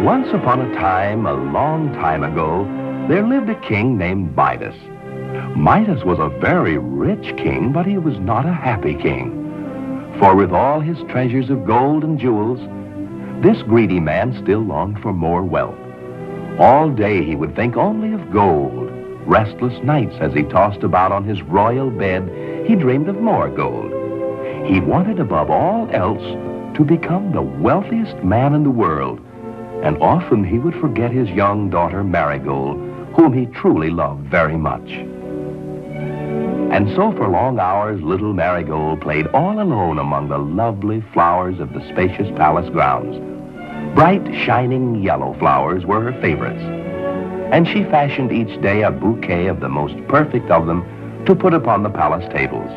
Once upon a time, a long time ago, there lived a king named Midas. Midas was a very rich king, but he was not a happy king. For with all his treasures of gold and jewels, this greedy man still longed for more wealth. All day he would think only of gold. Restless nights as he tossed about on his royal bed, he dreamed of more gold. He wanted above all else to become the wealthiest man in the world, and often he would forget his young daughter Marigold, whom he truly loved very much. And so for long hours, little Marigold played all alone among the lovely flowers of the spacious palace grounds. Bright, shining yellow flowers were her favorites, and she fashioned each day a bouquet of the most perfect of them to put upon the palace tables.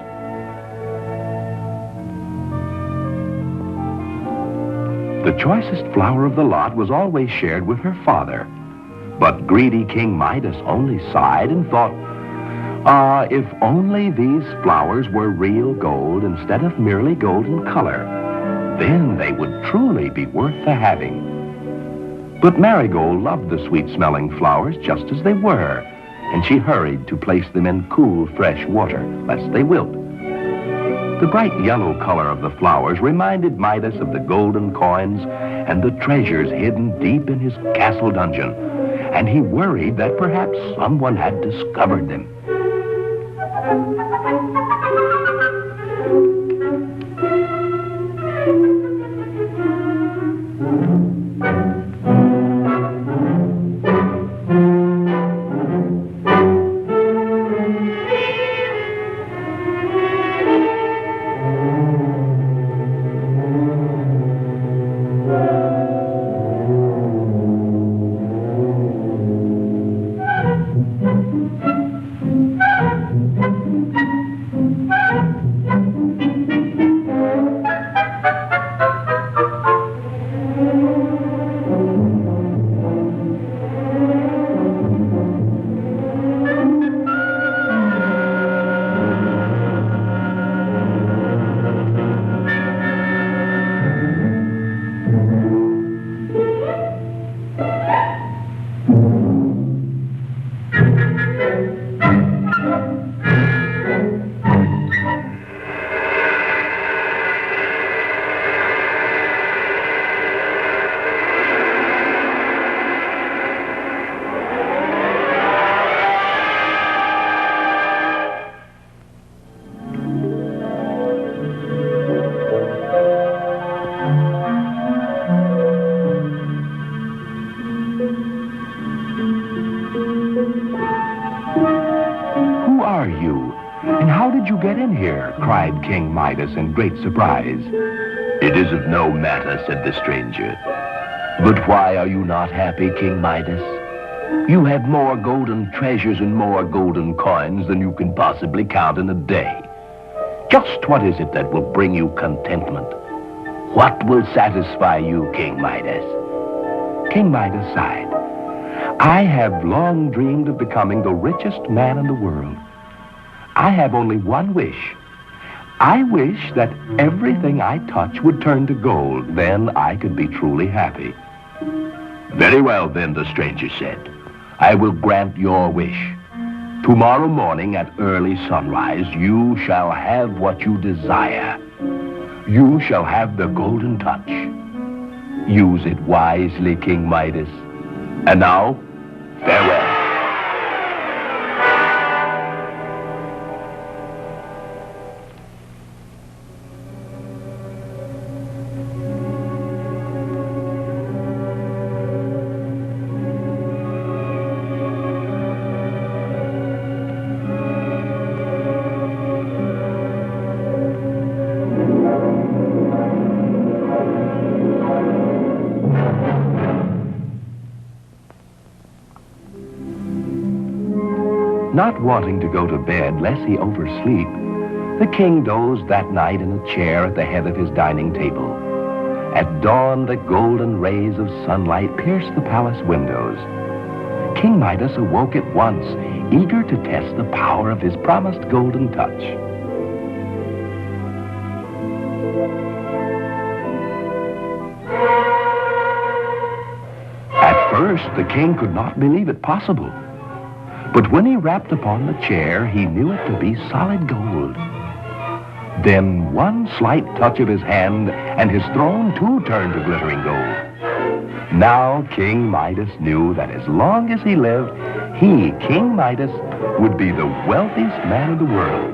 The choicest flower of the lot was always shared with her father. But greedy King Midas only sighed and thought, if only these flowers were real gold instead of merely golden color, then they would truly be worth the having. But Marigold loved the sweet-smelling flowers just as they were, and she hurried to place them in cool, fresh water, lest they wilt. The bright yellow color of the flowers reminded Midas of the golden coins and the treasures hidden deep in his castle dungeon, and he worried that perhaps someone had discovered them. "How did you get in here?" cried King Midas in great surprise. "It is of no matter," said the stranger. "But why are you not happy, King Midas? You have more golden treasures and more golden coins than you can possibly count in a day. Just what is it that will bring you contentment? What will satisfy you, King Midas?" King Midas sighed. "I have long dreamed of becoming the richest man in the world. I have only one wish. I wish that everything I touch would turn to gold. Then I could be truly happy." "Very well, then," the stranger said. "I will grant your wish. Tomorrow morning at early sunrise, you shall have what you desire. You shall have the golden touch. Use it wisely, King Midas. And now, farewell." Not wanting to go to bed lest he oversleep, the king dozed that night in a chair at the head of his dining table. At dawn, the golden rays of sunlight pierced the palace windows. King Midas awoke at once, eager to test the power of his promised golden touch. first, the king could not believe it possible. But when he rapped upon the chair, he knew it to be solid gold. Then one slight touch of his hand, and his throne too turned to glittering gold. Now King Midas knew that as long as he lived, he, King Midas, would be the wealthiest man in the world.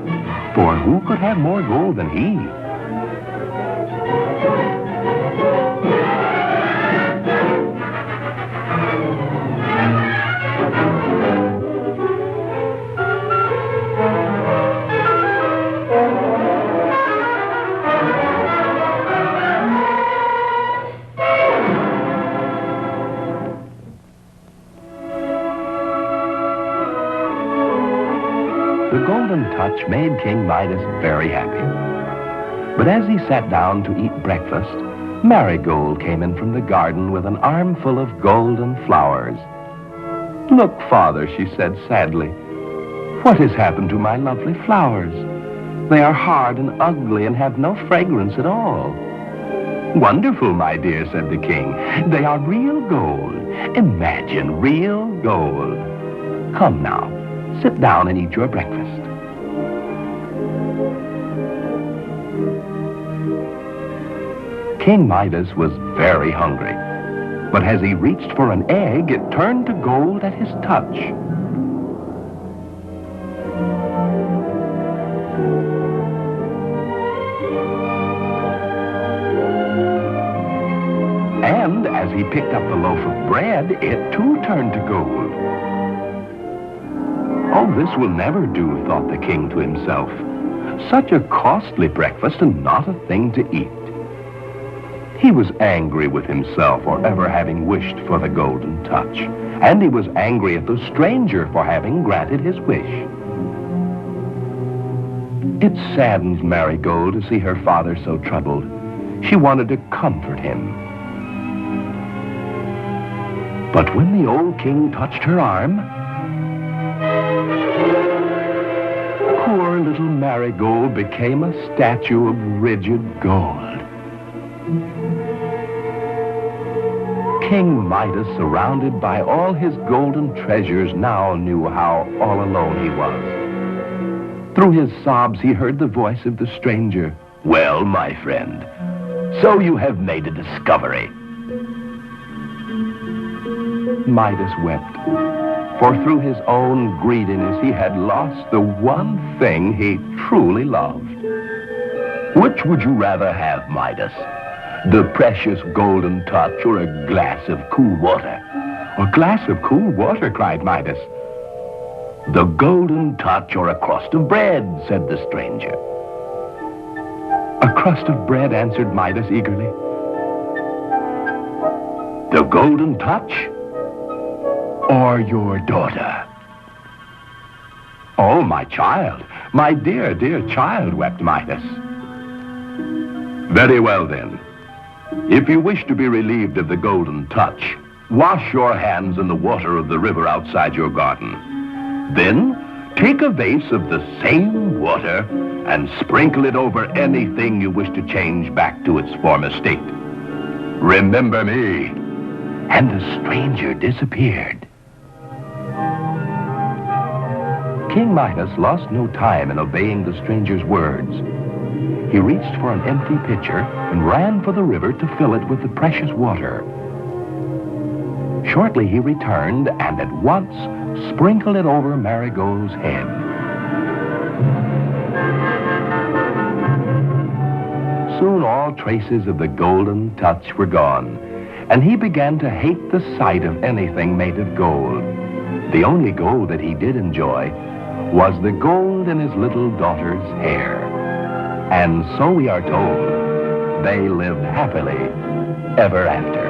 For who could have more gold than he? The golden touch made King Midas very happy. But as he sat down to eat breakfast, Marigold came in from the garden with an armful of golden flowers. "Look, Father," she said sadly, "what has happened to my lovely flowers? They are hard and ugly and have no fragrance at all." "Wonderful, my dear," said the king. "They are real gold. Imagine real gold. Come now, sit down and eat your breakfast." King Midas was very hungry, but as he reached for an egg, it turned to gold at his touch. And as he picked up the loaf of bread, it too turned to gold. "Oh, this will never do," thought the king to himself. "Such a costly breakfast and not a thing to eat." He was angry with himself for ever having wished for the golden touch, and he was angry at the stranger for having granted his wish. It saddened Marigold to see her father so troubled. She wanted to comfort him. But when the old king touched her arm, poor little Marigold became a statue of rigid gold. King Midas, surrounded by all his golden treasures, now knew how all alone he was. Through his sobs, he heard the voice of the stranger. "Well, my friend, so you have made a discovery." Midas wept, for through his own greediness, he had lost the one thing he truly loved. "Which would you rather have, Midas? The precious golden touch or a glass of cool water?" "A glass of cool water," cried Midas. "The golden touch or a crust of bread?" said the stranger. "A crust of bread," answered Midas eagerly. "The golden touch or your daughter?" "Oh, my child, my dear, dear child," wept Midas. "Very well, then. If you wish to be relieved of the golden touch, wash your hands in the water of the river outside your garden. Then, take a vase of the same water and sprinkle it over anything you wish to change back to its former state. Remember me." And the stranger disappeared. King Midas lost no time in obeying the stranger's words. He reached for an empty pitcher and ran for the river to fill it with the precious water. Shortly he returned and at once sprinkled it over Marigold's head. Soon all traces of the golden touch were gone, and he began to hate the sight of anything made of gold. The only gold that he did enjoy was the gold in his little daughter's hair. And so we are told, they lived happily ever after.